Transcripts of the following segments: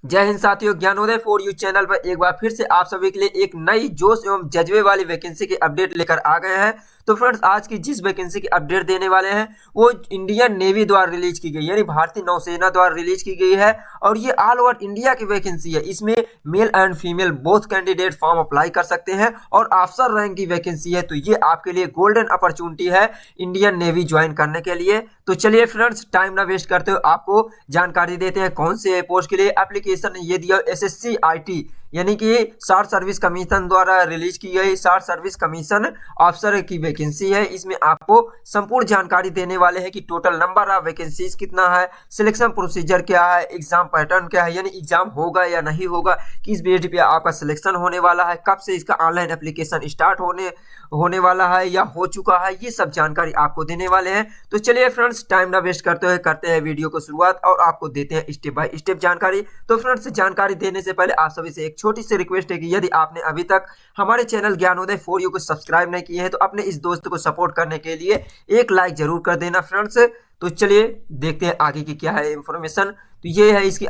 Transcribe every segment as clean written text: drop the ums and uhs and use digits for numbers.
जय हिंद साथियों, Gyanodaya for you channel पर एक बार फिर से आप सभी के लिए एक नई जोश एवं जज्बे वाली वैकेंसी की अपडेट लेकर आ गए हैं। तो फ्रेंड्स, आज की जिस वैकेंसी की अपडेट देने वाले हैं वो इंडियन नेवी द्वारा रिलीज की गई, यानी भारतीय नौसेना द्वारा रिलीज की गई है और ये ऑल ओवर इंडिया की वैकेंसी है। इसमें male and female both candidate form apply कर सकते हैं और अफसर रैंक की वैकेंसी है। तो ये आपके लिए गोल्डन अपॉर्चुनिटी है इंडियन नेवी ज्वाइन करने के लिए। तो चलिए फ्रेंड्स, टाइम ना वेस्ट करते हुए आपको जानकारी देते हैं कौन से पोस्ट के लिए एप्लीकेशन ये दिया। एसएससी आईटी यानी कि शार्ट सर्विस कमीशन द्वारा रिलीज की गई शार्ट सर्विस कमीशन अफसर की वैकेंसी है। इसमें आपको संपूर्ण जानकारी देने वाले हैं कि टोटल नंबर ऑफ वैकेंसीज कितना है, सिलेक्शन प्रोसीजर क्या है, एग्जाम पैटर्न क्या है, यानी एग्जाम होगा या नहीं होगा, किस बेस पे आपका सिलेक्शन होने वाला है, कब से इसका ऑनलाइन एप्लीकेशन स्टार्ट होने वाला है या हो चुका है, ये सब जानकारी आपको देने वाले हैं। तो चलिए फ्रेंड्स, टाइम ना वेस्ट करते हुए करते हैं वीडियो को शुरुआत और आपको देते हैं स्टेप बाय स्टेप जानकारी। तो फ्रेंड्स, जानकारी देने से पहले आप सभी से एक छोटी सी रिक्वेस्ट है कि यदि आपने अभी तक हमारे चैनल ज्ञानोदय फॉर यू को सब्सक्राइब नहीं किए हैं तो अपने इस दोस्त को सपोर्ट करने के लिए एक लाइक जरूर कर देना फ्रेंड्स। तो चलिए देखते हैं आगे की क्या है इंफॉर्मेशन। तो ये है इसकी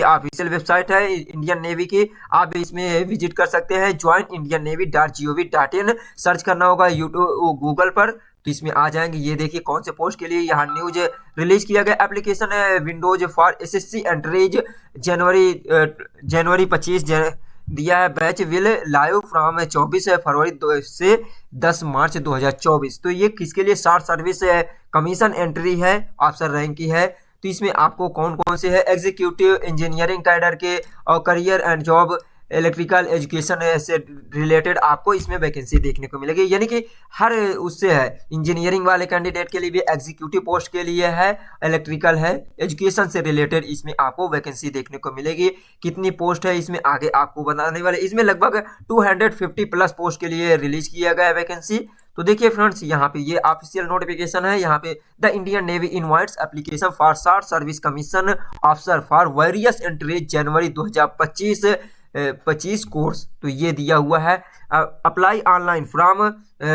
ऑफिशियल वेबसाइट है इंडियन नेवी की। आप इसमें विजिट कर सकते हैं joinindiannavy.gov.in सर्च करना होगा यूट्यूब गूगल पर, तो इसमें आ जाएंगे। ये देखिए कौन से पोस्ट के लिए यहाँ न्यूज रिलीज किया गया। एप्लीकेशन है विंडोज फॉर एसएससी एंट्रीज जनवरी 25 दिया है। बैच विल लाइव फ्रॉम 24 फरवरी से 10 मार्च 2024। तो ये किसके लिए? शार्ट सर्विस कमीशन एंट्री है, अफसर रैंक की है। तो इसमें आपको कौन कौन से है, एग्जीक्यूटिव इंजीनियरिंग कैडर के और career and job electrical education से रिलेटेड आपको इसमें वैकेंसी देखने को मिलेगी। यानी कि हर उससे है, इंजीनियरिंग वाले कैंडिडेट के लिए भी, एग्जीक्यूटिव पोस्ट के लिए है, इलेक्ट्रिकल है, एजुकेशन से रिलेटेड इसमें आपको वैकेंसी देखने को मिलेगी। कितनी पोस्ट है इसमें आगे आपको बताने वाले। इसमें लगभग 250 प्लस पोस्ट के लिए रिलीज किया गया है वैकेंसी। तो देखिए फ्रेंड्स, यहाँ पे ये ऑफिशियल नोटिफिकेशन है। यहाँ पे the Indian Navy invites application for short service commission officer for various entries January 2025 course. तो ये दिया हुआ है। Apply online from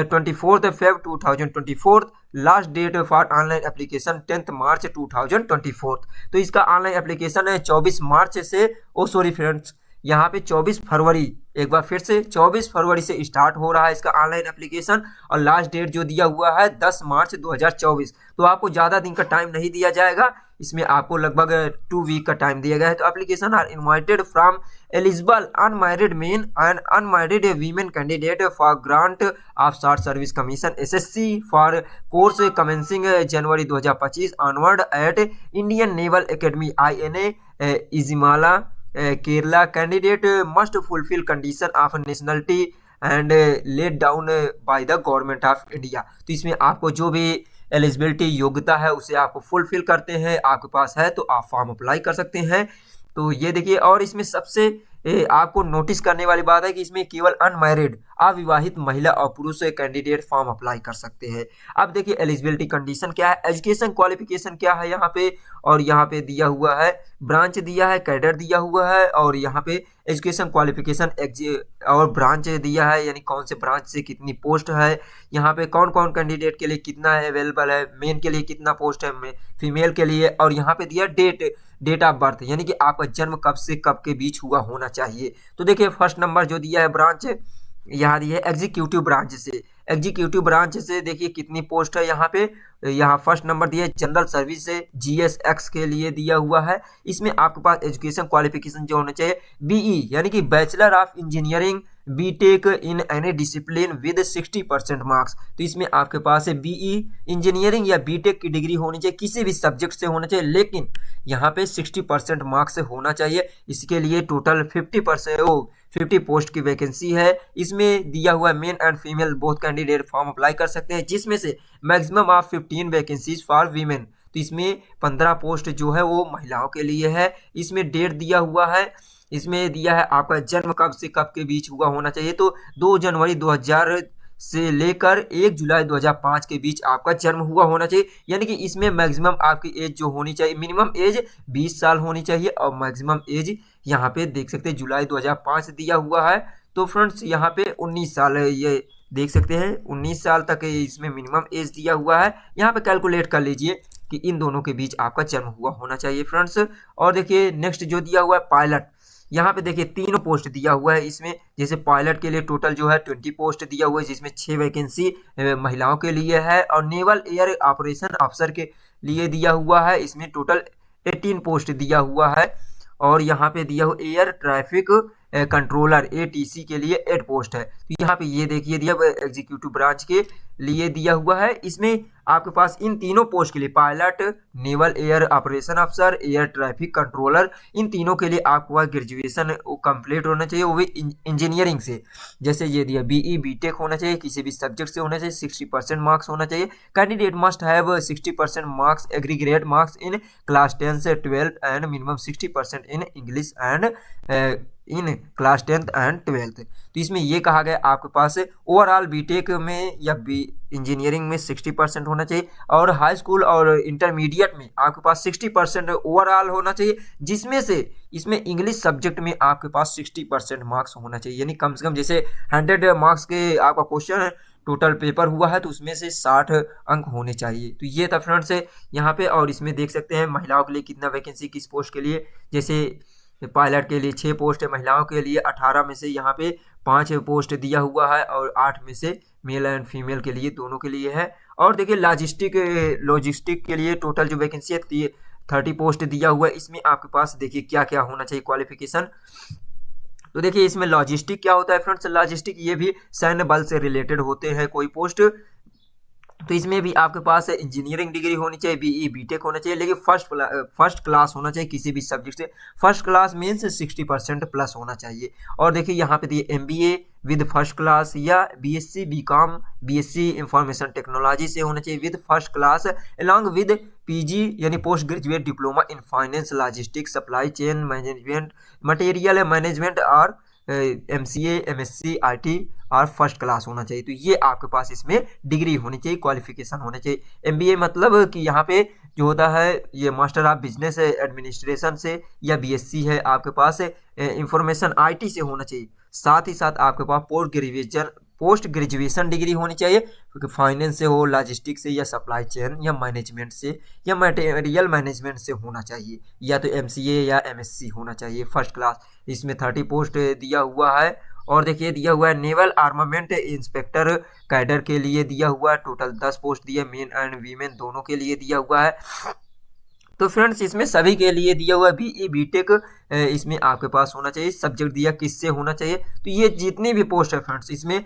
24 Feb 2024। Last date for online application 10 March 2024। तो इसका ऑनलाइन एप्लीकेशन है 24 मार्च से, सॉरी फ्रेंड्स, यहाँ पे 24 फरवरी, एक बार फिर से 24 फरवरी से स्टार्ट हो रहा है इसका ऑनलाइन एप्लीकेशन और लास्ट डेट जो दिया हुआ है 10 मार्च 2024। तो आपको ज़्यादा दिन का टाइम नहीं दिया जाएगा, इसमें आपको लगभग 2 वीक का टाइम दिया गया है। तो application are invited from eligible unmarried men and unmarried women candidate for grant of short service commission SSC for course commencing January 2025 onward at Indian naval academy INA Ezhimala Kerala. Candidate must fulfil condition of nationality and laid down by the government of India. तो इसमें आपको जो भी eligibility योग्यता है उसे आपको fulfil करते हैं, आपके पास है तो आप फॉर्म अप्लाई कर सकते हैं। तो ये देखिए, और इसमें सबसे आपको नोटिस करने वाली बात है कि इसमें केवल अनमैरिड अविवाहित महिला और पुरुष कैंडिडेट फॉर्म अप्लाई कर सकते हैं। अब देखिए एलिजिबिलिटी कंडीशन क्या है, एजुकेशन क्वालिफिकेशन क्या है यहाँ पे, और यहाँ पे दिया हुआ है ब्रांच दिया है, कैडर दिया हुआ है, और यहाँ पे एजुकेशन क्वालिफिकेशन और ब्रांच दिया है, यानी कौन से ब्रांच से कितनी पोस्ट है, यहाँ पे कौन कौन कैंडिडेट के लिए कितना अवेलेबल है, मेन के लिए कितना पोस्ट है, फीमेल के लिए, और यहाँ पे दिया डेट ऑफ बर्थ, यानी कि आपका जन्म कब से कब के बीच हुआ होना चाहिए। तो देखिए फर्स्ट नंबर जो दिया है ब्रांच, यहाँ दिया है एग्जीक्यूटिव ब्रांच से। एग्जीक्यूटिव ब्रांच से देखिए कितनी पोस्ट है यहाँ पे, यहाँ फर्स्ट नंबर दिया है जनरल सर्विस से GSX के लिए दिया हुआ है। इसमें आपके पास एजुकेशन क्वालिफिकेशन जो होना चाहिए BE यानी कि bachelor of engineering BTech in any discipline with 60% marks. तो इसमें आपके पास है BE इंजीनियरिंग या BTech की डिग्री होनी चाहिए, किसी भी सब्जेक्ट से होना चाहिए, लेकिन यहाँ पे 60% मार्क्स से होना चाहिए। इसके लिए टोटल 50 पोस्ट की वैकेंसी है। इसमें दिया हुआ main and female both candidate form apply कर सकते हैं, जिसमें से maximum of 15 vacancies for women. तो इसमें 15 पोस्ट जो है वो महिलाओं के लिए है। इसमें डेट दिया हुआ है, इसमें दिया है आपका जन्म कब से कब के बीच हुआ होना चाहिए। तो 2 जनवरी 2000 से लेकर 1 जुलाई 2005 के बीच आपका जन्म हुआ होना चाहिए। यानी कि इसमें मैक्सिमम आपकी एज जो होनी चाहिए, मिनिमम एज 20 साल होनी चाहिए और मैक्सिमम एज यहाँ पे देख सकते हैं जुलाई 2005 दिया हुआ है। तो फ्रेंड्स यहाँ पे 19 साल है, ये देख सकते हैं 19 साल तक इसमें मिनिमम एज दिया हुआ है। यहाँ पे कैलकुलेट कर लीजिए कि इन दोनों के बीच आपका जन्म हुआ होना चाहिए फ्रेंड्स। और देखिए नेक्स्ट जो दिया हुआ है पायलट, यहाँ पे देखिए 3 पोस्ट दिया हुआ है इसमें। जैसे पायलट के लिए टोटल जो है 20 पोस्ट दिया हुआ है, जिसमें 6 वैकेंसी महिलाओं के लिए है। और नेवल एयर ऑपरेशन अफसर के लिए दिया हुआ है, इसमें टोटल 18 पोस्ट दिया हुआ है। और यहाँ पे दिया हुआ एयर ट्रैफिक कंट्रोलर ATC के लिए 8 पोस्ट है। तो यहाँ पे ये देखिए दिया हुआ एग्जीक्यूटिव ब्रांच के लिए दिया हुआ है। इसमें आपके पास इन तीनों पोस्ट के लिए पायलट, नेवल एयर ऑपरेशन अफसर, एयर ट्रैफिक कंट्रोलर, इन तीनों के लिए आपके पास ग्रेजुएशन कंप्लीट होना चाहिए, वो भी इंजीनियरिंग से। जैसे ये दिया BE BTech होना चाहिए, किसी भी सब्जेक्ट से होना चाहिए, 60% मार्क्स होना चाहिए। Candidate must have 60% marks aggregate marks in class 10 से 12 and minimum 60% in English and in class 10th and 12th। तो इसमें ये कहा गया आपके पास ओवरऑल बीटेक में या इंजीनियरिंग में 60% होना चाहिए, और हाई स्कूल और इंटरमीडिएट में आपके पास 60% ओवरऑल होना चाहिए, जिसमें से इसमें इंग्लिश सब्जेक्ट में आपके पास 60% मार्क्स होना चाहिए। यानी कम से कम जैसे 100 मार्क्स के आपका क्वेश्चन है, टोटल पेपर हुआ है, तो उसमें से 60 अंक होने चाहिए। तो ये था फ्रेंड्स यहाँ पे। और इसमें देख सकते हैं महिलाओं के लिए कितना वैकेंसी किस पोस्ट के लिए। जैसे पायलट के लिए 6 पोस्ट है, महिलाओं के लिए 18 में से यहाँ पे 5 पोस्ट दिया हुआ है, और 8 में से मेल एंड फीमेल के लिए दोनों के लिए है। और देखिए लॉजिस्टिक के लिए टोटल जो वैकेंसी है 30 पोस्ट दिया हुआ है। इसमें आपके पास देखिए क्या क्या होना चाहिए क्वालिफिकेशन। तो देखिए इसमें लॉजिस्टिक क्या होता है फ्रेंड्स, लॉजिस्टिक ये भी सैन्य बल से रिलेटेड होते हैं कोई पोस्ट। तो इसमें भी आपके पास इंजीनियरिंग डिग्री होनी चाहिए, BE BTech होना चाहिए, लेकिन फर्स्ट क्लास होना चाहिए किसी भी सब्जेक्ट से। फर्स्ट क्लास मीन्स 60% प्लस होना चाहिए। और देखिए यहाँ पे दिए MBA विद फर्स्ट क्लास, या BSc BCom BSc information technology से होना चाहिए with first class, along with PG यानी post graduate diploma in finance logistics supply chain management material management और MCA MSc IT और फर्स्ट क्लास होना चाहिए। तो ये आपके पास इसमें डिग्री होनी चाहिए, क्वालिफिकेशन होना चाहिए। MBA मतलब कि यहाँ पे जो होता है ये मास्टर ऑफ बिजनेस एडमिनिस्ट्रेशन से, या BSc है आपके पास इंफॉर्मेशन IT से होना चाहिए। साथ ही साथ आपके पास पोस्ट ग्रेजुएशन डिग्री होनी चाहिए, क्योंकि फाइनेंस से हो, लॉजिस्टिक से, या सप्लाई चेन या मैनेजमेंट से, या मटेरियल मैनेजमेंट से होना चाहिए, या तो MCA या MSc होना चाहिए फर्स्ट क्लास। इसमें 30 पोस्ट दिया हुआ है। और देखिए दिया हुआ है नेवल आर्मामेंट इंस्पेक्टर कैडर के लिए दिया हुआ है, टोटल 10 पोस्ट दिए, मेन एंड वीमेन दोनों के लिए दिया हुआ है। तो फ्रेंड्स इसमें सभी के लिए दिया हुआ BE BTech इसमें आपके पास होना चाहिए। सब्जेक्ट दिया किससे होना चाहिए, तो ये जितनी भी पोस्ट है फ्रेंड्स इसमें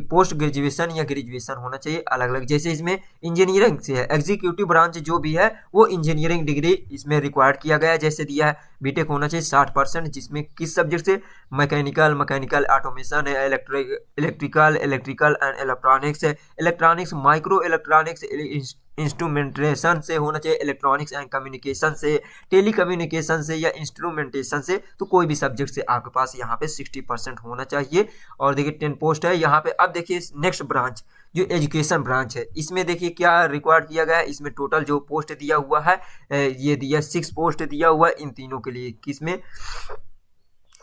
पोस्ट ग्रेजुएशन या ग्रेजुएशन होना चाहिए अलग अलग। जैसे इसमें इंजीनियरिंग से है, एग्जीक्यूटिव ब्रांच जो भी है वो इंजीनियरिंग डिग्री इसमें रिक्वायर्ड किया गया है। जैसे दिया है BTech होना चाहिए 60%, जिसमें किस सब्जेक्ट से, मैकेनिकल ऑटोमेशन है, electrical and electronics micro electronics instrumentation से होना चाहिए, इलेक्ट्रॉनिक्स एंड कम्युनिकेशन से, टेली कम्युनिकेशन से, या इंस्ट्रूमेंटेशन से। तो कोई भी सब्जेक्ट से आपके पास यहाँ पे 60% होना चाहिए। और देखिए 10 पोस्ट है यहाँ पे। अब देखिए नेक्स्ट ब्रांच जो एजुकेशन ब्रांच है, इसमें देखिए क्या रिक्वायर्ड किया गया है। इसमें टोटल जो पोस्ट दिया हुआ है ये दिया 6 पोस्ट दिया हुआ है इन तीनों के लिए। किसमें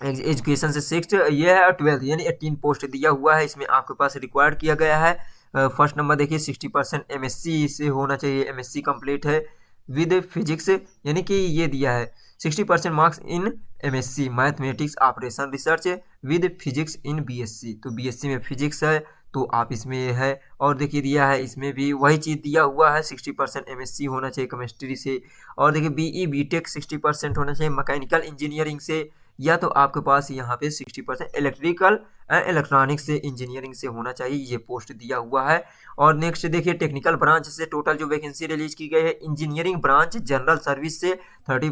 एजुकेशन से 6 ये है, और 12 यानी 18 पोस्ट दिया हुआ है। इसमें आपके पास रिक्वायर्ड किया गया है। फर्स्ट नंबर देखिए 60% MSc से होना चाहिए, MSc कंप्लीट है विद फिजिक्स, यानी कि ये दिया है 60% marks in MSc mathematics operation research with physics in BSc। तो BSc में फिजिक्स है तो आप इसमें है। और देखिए दिया है इसमें भी वही चीज़ दिया हुआ है, 60% MSc होना चाहिए केमिस्ट्री से। और देखिए BE BTech 60% होना चाहिए मैकेनिकल इंजीनियरिंग से, या तो आपके पास यहाँ पे 60% इलेक्ट्रिकल एंड इलेक्ट्रॉनिक्स से इंजीनियरिंग से होना चाहिए। ये पोस्ट दिया हुआ है। और नेक्स्ट देखिए टेक्निकल ब्रांच से टोटल जो वैकेंसी रिलीज की गई है, इंजीनियरिंग ब्रांच जनरल सर्विस से 30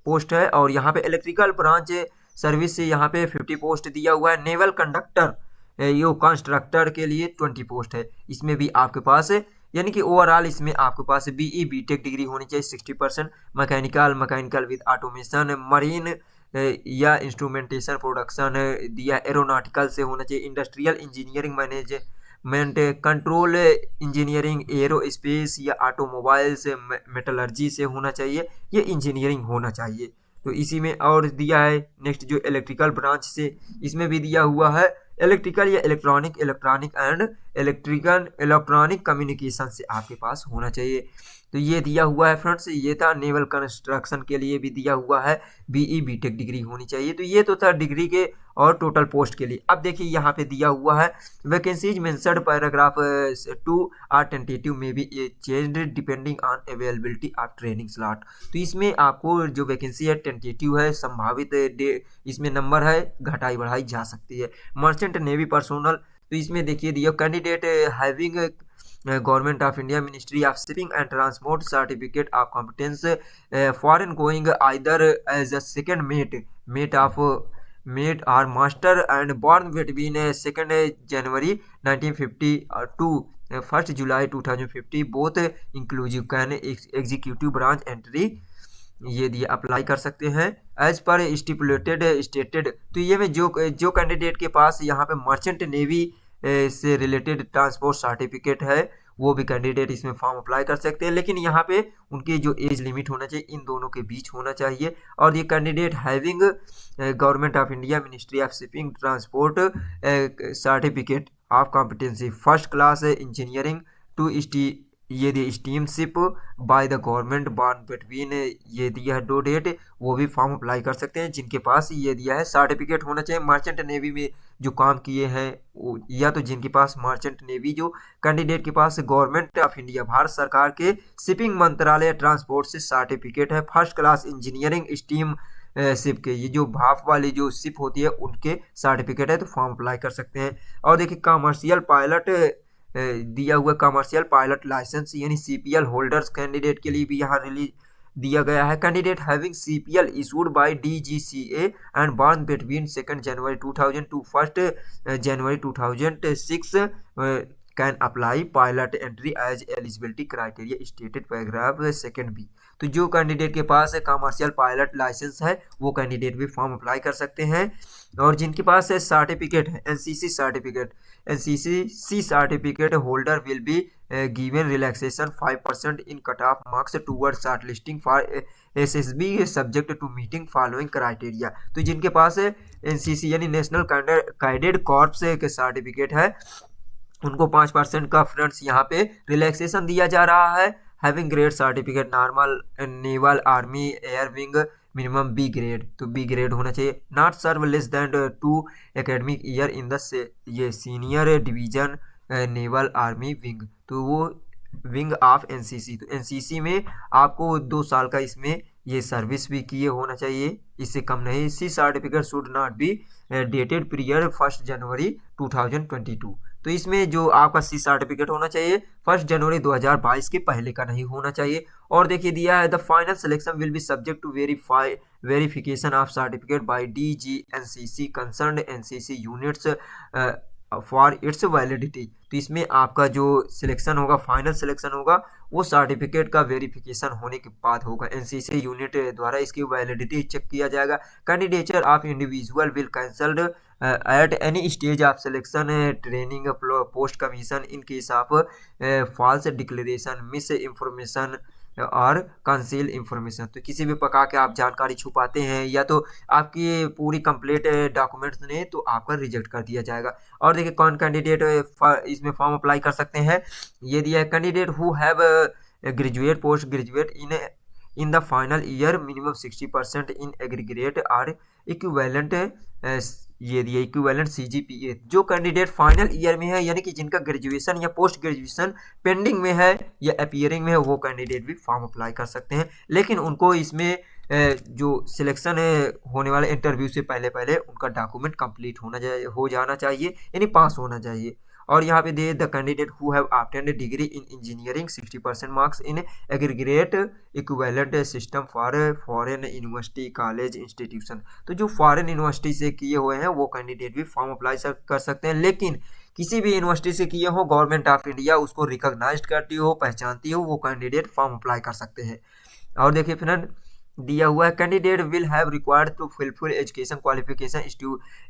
पोस्ट है, और यहाँ पे इलेक्ट्रिकल ब्रांच सर्विस से यहाँ पे 50 पोस्ट दिया हुआ है। नेवल कंडक्टर यो कंस्ट्रक्टर के लिए 20 पोस्ट है। इसमें भी आपके पास यानी कि ओवरऑल इसमें आपके पास BE BTech डिग्री होनी चाहिए 60%, मैकेनिकल विद ऑटोमेशन, मरीन या इंस्ट्रूमेंटेशन प्रोडक्शन दिया, एरोनॉटिकल से होना चाहिए, industrial engineering management, control engineering, aerospace या ऑटोमोबाइल्स मेटलर्जी से होना चाहिए। ये इंजीनियरिंग होना चाहिए। तो इसी में और दिया है नेक्स्ट जो इलेक्ट्रिकल ब्रांच से, इसमें भी दिया हुआ है इलेक्ट्रिकल या इलेक्ट्रॉनिक एंड इलेक्ट्रॉनिक कम्युनिकेशन से आपके पास होना चाहिए। तो ये दिया हुआ है फ्रेंड्स, ये था नेवल कंस्ट्रक्शन के लिए भी दिया हुआ है बीई बीटेक डिग्री होनी चाहिए। तो ये तो था डिग्री के और टोटल पोस्ट के लिए। अब देखिए यहाँ पे दिया हुआ है vacancies mentioned paragraph 2 are tentative may be changed depending on availability of training slot. तो इसमें आपको जो वैकेंसी है टेंटेटिव है, संभावित इसमें नंबर है, घटाई बढ़ाई जा सकती है। मर्चेंट नेवी पर्सोनल, तो इसमें देखिए दिया candidate having government of India ministry of shipping and transport certificate of competence foreign going either as a second mate of mate or master and born between 2 January 1950 to 1 July 2050 both inclusive can executive branch entry, ये दिए apply कर सकते हैं as per stipulated stated. तो ये में जो candidate के पास यहाँ पे मर्चेंट नेवी से रिलेटेड ट्रांसपोर्ट सर्टिफिकेट है वो भी कैंडिडेट इसमें फॉर्म अप्लाई कर सकते हैं, लेकिन यहाँ पे उनकी जो एज लिमिट होना चाहिए इन दोनों के बीच होना चाहिए। और ये candidate having government of India ministry of shipping transport certificate of competency first class engineering to ये the steamship by the government born between, ये दिया है 2 डेट, वो भी फॉर्म अप्लाई कर सकते हैं जिनके पास ये दिया है सर्टिफिकेट होना चाहिए मर्चेंट नेवी में जो काम किए हैं, या तो जिनके पास मर्चेंट नेवी जो कैंडिडेट के पास गवर्नमेंट ऑफ इंडिया भारत सरकार के शिपिंग मंत्रालय ट्रांसपोर्ट से सर्टिफिकेट है first class engineering steam ship के, ये जो भाप वाली जो शिप होती है उनके सर्टिफिकेट है, तो फॉर्म अप्लाई कर सकते हैं। और देखिए कमर्शियल पायलट दिया हुआ कमर्शियल पायलट लाइसेंस यानी सीपीएल होल्डर्स कैंडिडेट के लिए भी यहाँ रिलीज दिया गया है। Candidate having CPL issued by DGCA and born between 2 January 2000 to 1 January 2006 can apply pilot entry as eligibility criteria stated paragraph 2B। तो जो कैंडिडेट के पास कमर्शियल पायलट लाइसेंस है वो कैंडिडेट भी फॉर्म अप्लाई कर सकते हैं। और जिनके पास सर्टिफिकेट है NCC certificate holder will be given relaxation 5% in cut off marks toward shortlisting for SSB subject to meeting following criteria. तो जिनके पास एनसीसी यानी नेशनल कैडेट कॉर्प्स के सर्टिफिकेट है उनको 5% का फ्रेंड्स यहाँ पे रिलैक्सेशन दिया जा रहा है। Having grade certificate normal naval army air wing minimum B grade, तो बी ग्रेड होना चाहिए। Not serve less than 2 academic year in the ये senior division naval army wing, तो वो विंग ऑफ एनसीसी। तो एनसीसी में आपको 2 साल का इसमें ये सर्विस भी किए होना चाहिए, इससे कम नहीं। C certificate should not be dated period 1 January 2022। तो इसमें जो आपका सी सर्टिफिकेट होना चाहिए 1 जनवरी 2022 के पहले का नहीं होना चाहिए। और देखिए दिया है the final selection will be subject to verification of certificate by DGNCC concerned NCC units for its validity. तो इसमें आपका जो सिलेक्शन होगा फाइनल सिलेक्शन होगा वो सर्टिफिकेट का वेरिफिकेशन होने के बाद होगा, एनसीसी यूनिट द्वारा इसकी वैलिडिटी चेक किया जाएगा। Candidature of individual will cancelled at any stage of selection training post commission in case of false declaration misinformation और कंसील इंफॉर्मेशन। तो किसी भी प्रकार के आप जानकारी छुपाते हैं या तो आपकी पूरी कंप्लीट डॉक्यूमेंट्स ने तो आपका रिजेक्ट कर दिया जाएगा। और देखिए कौन कैंडिडेट इसमें फॉर्म अप्लाई कर सकते हैं, ये दिया है candidate who have graduate post graduate in the final year minimum 60% in aggregate और इक्विवेलेंट, ये दिया इक्विवेलेंट CGPA। जो कैंडिडेट फाइनल ईयर में है यानी कि जिनका ग्रेजुएशन या पोस्ट ग्रेजुएशन पेंडिंग में है या अपीयरिंग में है वो कैंडिडेट भी फॉर्म अप्लाई कर सकते हैं, लेकिन उनको इसमें जो सिलेक्शन होने वाले इंटरव्यू से पहले उनका डॉक्यूमेंट कंप्लीट हो जाना चाहिए यानी पास होना चाहिए। और यहाँ पे they the candidate who have obtained degree in engineering 60% marks in aggregate equivalent system for foreign university college institution. तो जो फॉरेन यूनिवर्सिटी से किए हुए हैं वो कैंडिडेट भी फॉर्म अप्लाई कर सकते हैं, लेकिन किसी भी यूनिवर्सिटी से किए हो गवर्नमेंट ऑफ इंडिया उसको रिकॉग्नाइज करती हो पहचानती हो वो कैंडिडेट फॉर्म अप्लाई कर सकते हैं। और देखिए फ्रेंड दिया हुआ है candidate will have required to fulfil education qualification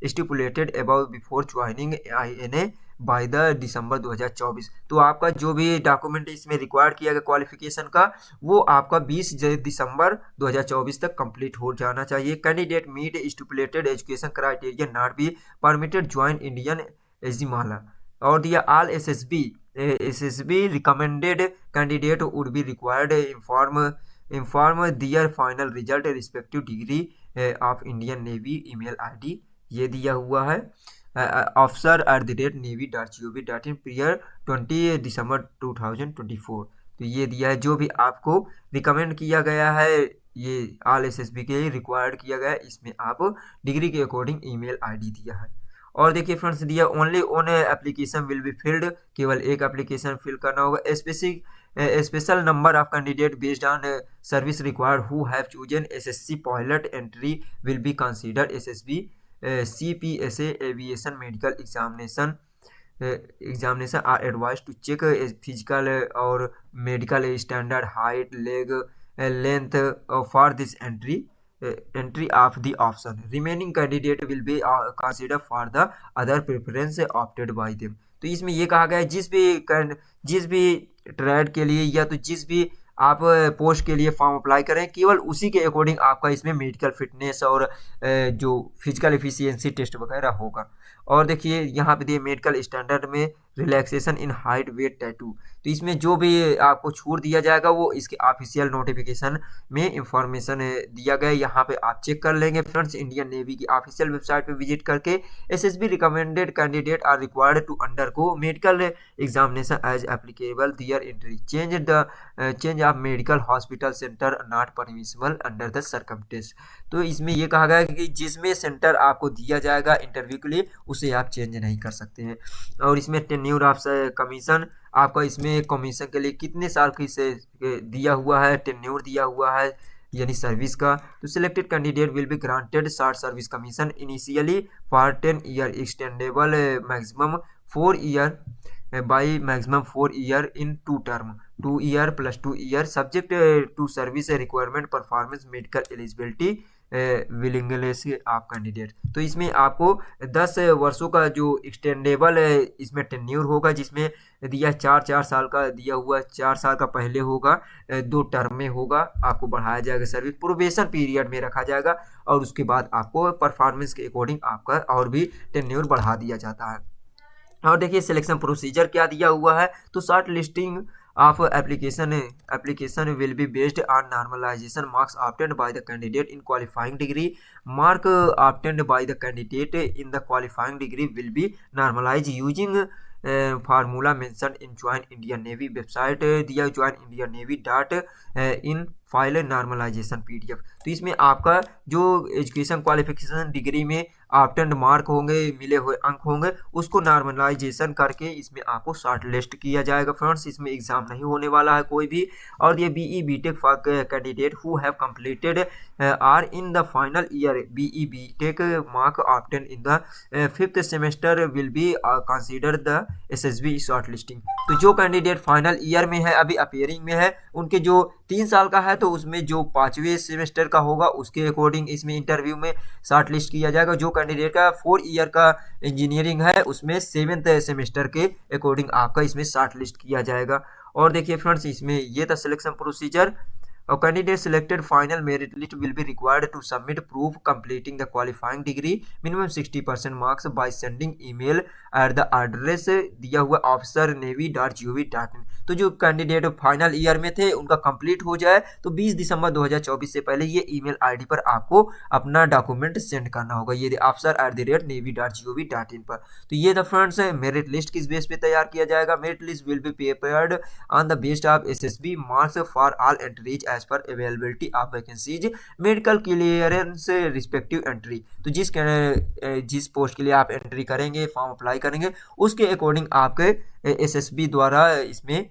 stipulated above before joining INA by the December 2024। तो आपका जो भी डॉक्यूमेंट इसमें रिक्वायर्ड किया गया क्वालिफिकेशन का वो आपका 20 दिसंबर 2024 तक कंप्लीट हो जाना चाहिए। Candidate meet stipulated education criteria not be permitted join Indian Ezhimala. और दिया all SSB recommended candidate would be required inform their final result respective degree of Indian navy email ID ये दिया हुआ है officer@navy.gov.in पीरियड 20 दिसंबर 2024। तो ये दिया है जो भी आपको रिकमेंड किया गया है ये ऑल एसएसबी के लिए रिक्वायर्ड किया गया है, इसमें आप डिग्री के अकॉर्डिंग ईमेल आईडी दिया है। और देखिए फ्रेंड्स दिया only on application will be filled, केवल एक एप्लीकेशन फिल करना होगा। Special number of candidate based on service required who have chosen SSC pilot entry will be considered SSB CPSA aviation medical examination are advise to check physical और medical standard height leg length for this entry of the option remaining candidate will be considered for the other preference opted by them। तो इसमें ये कहा गया है जिस भी trade के लिए या तो जिस भी आप पोस्ट के लिए फॉर्म अप्लाई करें केवल उसी के अकॉर्डिंग आपका इसमें मेडिकल फिटनेस और जो फिजिकल एफिशिएंसी टेस्ट वगैरह होगा। और देखिए यहाँ पे दिए मेडिकल स्टैंडर्ड में relaxation in height weight tattoo. तो इसमें जो भी आपको छूट दिया जाएगा वो इसके ऑफिशियल नोटिफिकेशन में इंफॉर्मेशन दिया गया है, यहाँ पे आप चेक कर लेंगे फ्रेंड्स। इंडियन नेवी की ऑफिशियल वेबसाइट पे विजिट करके SSB recommended candidate are required to undergo medical examination as applicable their entry change of medical hospital centre not permissible under the circumstance. तो इसमें ये कहा गया है कि जिसमें सेंटर आपको दिया जाएगा इंटरव्यू के लिए उसे आप चेंज नहीं कर सकते हैं। और इसमें टेन्योर ऑफ कमीशन आपका इसमें कमीशन के लिए कितने साल की से दिया हुआ है, टेन्योर दिया हुआ है यानी सर्विस का। तो selected candidate will be granted short service commission initially for 10 year extendable maximum 4 year by maximum 4 year in 2 term 2 year plus 2 year subject to service requirement performance medical eligibility willingness of candidate. तो इसमें आपको 10 वर्षों का जो extendable इसमें tenure होगा जिसमें दिया 4 साल का दिया हुआ 4 साल का पहले होगा 2 टर्म में होगा आपको बढ़ाया जाएगा सर्विस प्रोबेशन पीरियड में रखा जाएगा और उसके बाद आपको परफॉर्मेंस के अकॉर्डिंग आपका और भी टेन्योर बढ़ा दिया जाता है। और देखिए सिलेक्शन प्रोसीजर क्या दिया हुआ है। तो short listing of application will be based on normalization marks obtained by the candidate in qualifying degree mark obtained by the candidate in the qualifying degree will be normalized using formula mentioned in Join Indian Navy website दिया joinindiannavy.in file normalisation PDF। तो इसमें आपका जो education qualification degree में obtained mark होंगे मिले हुए अंक होंगे उसको नॉर्मलाइजेशन करके इसमें आपको शॉर्ट लिस्ट किया जाएगा फ्रेंड्स। इसमें एग्जाम नहीं होने वाला है कोई भी। और ये BE BTech for candidate who have completed or in the final year BE BTech mark obtain in the 5th semester will be consider the SSB shortlisting. तो जो कैंडिडेट फाइनल ईयर में है अभी अपियरिंग में है उनके जो 3 साल का है तो उसमें जो 5वें सेमेस्टर का होगा उसके अकॉर्डिंग इसमें इंटरव्यू में शॉर्ट लिस्ट किया जाएगा। जो कैंडिडेट का 4 ईयर का इंजीनियरिंग है उसमें 7th सेमेस्टर के अकॉर्डिंग आपका इसमें शॉर्ट लिस्ट किया जाएगा। और देखिए फ्रेंड्स इसमें ये था selection procedure. A candidate selected final merit list will be required to submit proof completing the qualifying degree minimum 60% marks by sending email at the address दिया हुआ officernavy.gov.in। तो जो कैंडिडेट फाइनल ईयर में थे उनका कंप्लीट हो जाए तो 20 दिसंबर 2024 से पहले ये ईमेल आईडी पर आपको अपना डॉक्यूमेंट सेंड करना होगा ये officer@navy.gov.in पर। तो ये था फ्रेंड्स मेरिट लिस्ट किस बेस पे तैयार किया जाएगा। Merit list will be prepared on the based of SSB marks for all entries as per availability of vacancies medical clearance respective entry. तो जिस पोस्ट के लिए आप एंट्री करेंगे फॉर्म अप्लाई करेंगे उसके अकॉर्डिंग आपके SSB द्वारा इसमें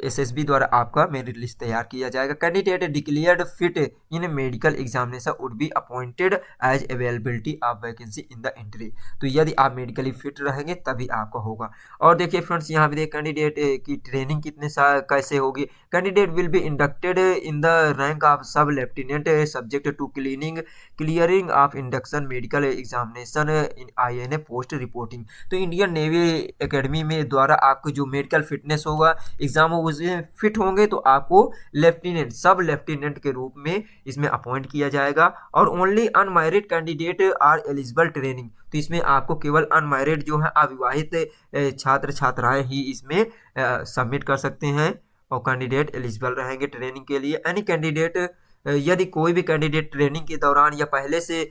एसएसबी द्वारा आपका मेरिट लिस्ट तैयार किया जाएगा। Candidate declared fit in medical examination would be appointed as availability of vacancy in the entry. तो यदि आप मेडिकली फिट रहेंगे तभी आपका होगा। और देखिए फ्रेंड्स, यहाँ पे देखिए कैंडिडेट की ट्रेनिंग कितने साल कैसे होगी। Candidate will be inducted in the rank of sub lieutenant subject to clearing of induction medical examination in INA post reporting. तो इंडियन नेवी एकेडमी में द्वारा आपको जो मेडिकल फिटनेस होगा एग्जाम होगा उसमें फिट होंगे तो आपको लेफ्टिनेंट सब लेफ्टिनेंट के रूप में इसमें अपॉइंट किया जाएगा। और only unmarried candidate are eligible training. तो इसमें आपको केवल अनमैरिड जो है अविवाहित छात्र छात्राएं ही इसमें सबमिट कर सकते हैं और कैंडिडेट एलिजिबल रहेंगे ट्रेनिंग के लिए। एनी कैंडिडेट यदि कोई भी कैंडिडेट ट्रेनिंग के दौरान या पहले से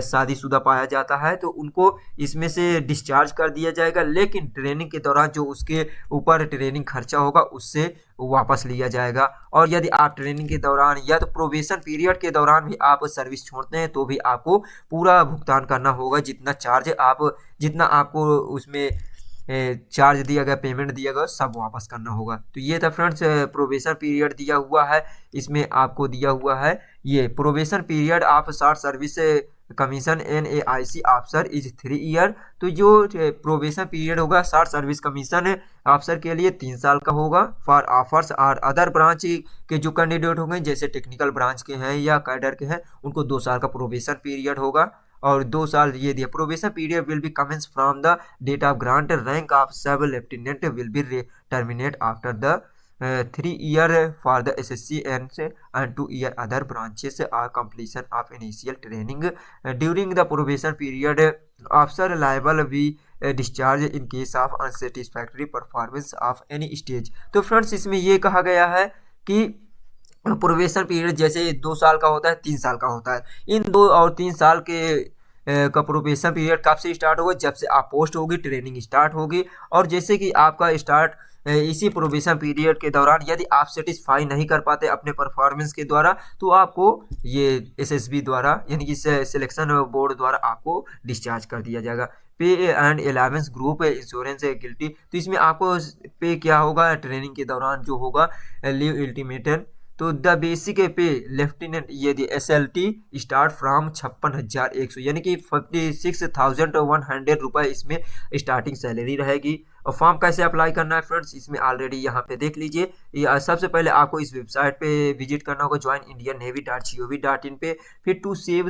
शादीशुदा पाया जाता है तो उनको इसमें से डिस्चार्ज कर दिया जाएगा, लेकिन ट्रेनिंग के दौरान जो उसके ऊपर ट्रेनिंग खर्चा होगा उससे वापस लिया जाएगा। और यदि आप ट्रेनिंग के दौरान या तो प्रोबेशन पीरियड के दौरान भी आप सर्विस छोड़ते हैं तो भी आपको पूरा भुगतान करना होगा, जितना आपको उसमें चार्ज दिया गया, पेमेंट दिया गया, सब वापस करना होगा। तो ये था फ्रेंड्स प्रोबेशन पीरियड दिया हुआ है। इसमें आपको दिया हुआ है ये probation period of short service commission NAIC officer is 3 year. तो जो प्रोबेशन पीरियड होगा शॉर्ट सर्विस कमीशन ऑफिसर के लिए 3 साल का होगा। फॉर ऑफर्स और अदर ब्रांच के जो कैंडिडेट होंगे जैसे टेक्निकल ब्रांच के हैं या कैडर के हैं उनको 2 साल का प्रोबेशन पीरियड होगा। और 2 साल ये दिया probation period will be commence from the date of grant rank of sub lieutenant will be terminate after the 3 year for the SSC and 2 year other branches or completion of initial training during the probation period officer liable be discharge in case of unsatisfactory performance of any stage. तो friends इसमें ये कहा गया है कि probation period जैसे 2 साल का होता है 3 साल का होता है। इन 2 और 3 साल के का प्रोबेशन पीरियड कब से स्टार्ट होगा, जब से आप पोस्ट होगी ट्रेनिंग स्टार्ट होगी। और जैसे कि आपका स्टार्ट इसी प्रोबेशन पीरियड के दौरान यदि आप सेटिस्फाई नहीं कर पाते अपने परफॉर्मेंस के द्वारा तो आपको ये SSB द्वारा यानी कि सिलेक्शन बोर्ड द्वारा आपको डिस्चार्ज कर दिया जाएगा। पे and allowance group insurance guilty. तो इसमें आपको पे क्या होगा ट्रेनिंग के दौरान जो होगा लीव अल्टीमेटम। तो द बेसिक पे लेफ्टिनेंट यदि SLT स्टार्ट फ्रॉम 56,100 यानी कि 56,100 रुपये इसमें स्टार्टिंग सैलरी रहेगी। और फॉर्म कैसे अप्लाई करना है फ्रेंड्स इसमें ऑलरेडी यहाँ पे देख लीजिए। सबसे पहले आपको इस वेबसाइट पे विजिट करना होगा joinindiannavy.gov.in पे। फिर to save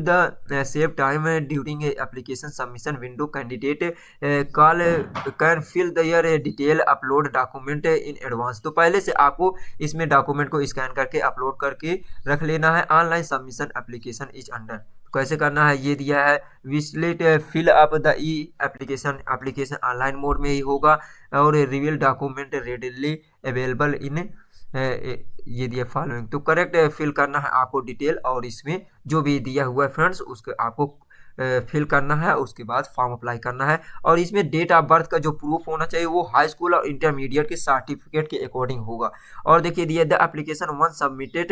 time during application submission window candidate can fill their detail upload document in advance. तो पहले से आपको इसमें डॉक्यूमेंट को स्कैन करके अपलोड करके रख लेना है। Online submission application is under. कैसे करना है ये दिया है, visit fill up the application online mode में ही होगा और reveal document readily available in ये दिया फॉलोइंग। तो करेक्ट फिल करना है आपको डिटेल और इसमें जो भी दिया हुआ है फ्रेंड्स उसको आपको फिल करना है, उसके बाद फॉर्म अप्लाई करना है। और इसमें डेट ऑफ बर्थ का जो प्रूफ होना चाहिए वो हाई स्कूल और इंटरमीडिएट के सर्टिफिकेट के अकॉर्डिंग होगा। और देखिए दिया the application one submitted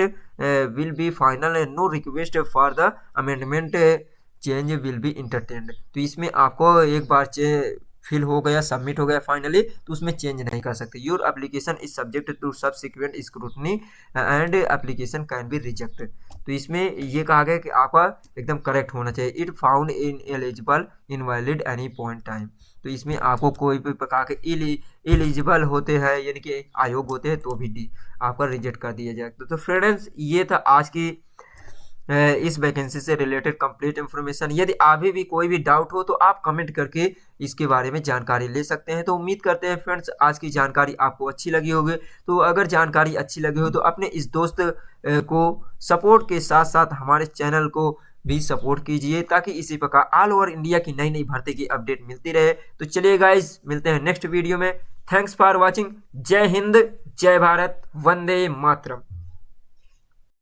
will be final, no request for the amendment change will be entertained. तो इसमें आपको एक बार फिल हो गया, सबमिट हो गया फाइनली, तो उसमें चेंज नहीं कर सकते। Your application is subject to subsequent scrutiny and application can be rejected. तो इसमें ये कहा गया कि आपका एकदम करेक्ट होना चाहिए। It found in eligible invalid any point time. तो इसमें आपको कोई भी प्रकार के एलिजिबल होते हैं यानी कि आयोग होते हैं तो भी आपका रिजेक्ट कर दिया जाएगा। तो फ्रेंड्स ये था आज की इस वैकेंसी से रिलेटेड कंप्लीट इन्फॉर्मेशन। यदि अभी भी कोई भी डाउट हो तो आप कमेंट करके इसके बारे में जानकारी ले सकते हैं। तो उम्मीद करते हैं फ्रेंड्स आज की जानकारी आपको अच्छी लगी होगी। तो अगर जानकारी अच्छी लगी हो तो अपने इस दोस्त को सपोर्ट के साथ साथ हमारे चैनल को भी सपोर्ट कीजिए ताकि इसी प्रकार ऑल ओवर इंडिया की नई नई भर्ती की अपडेट मिलती रहे। तो चलिए गाइज मिलते हैं नेक्स्ट वीडियो में। Thanks for watching. जय हिंद, जय भारत, वंदे मातरम।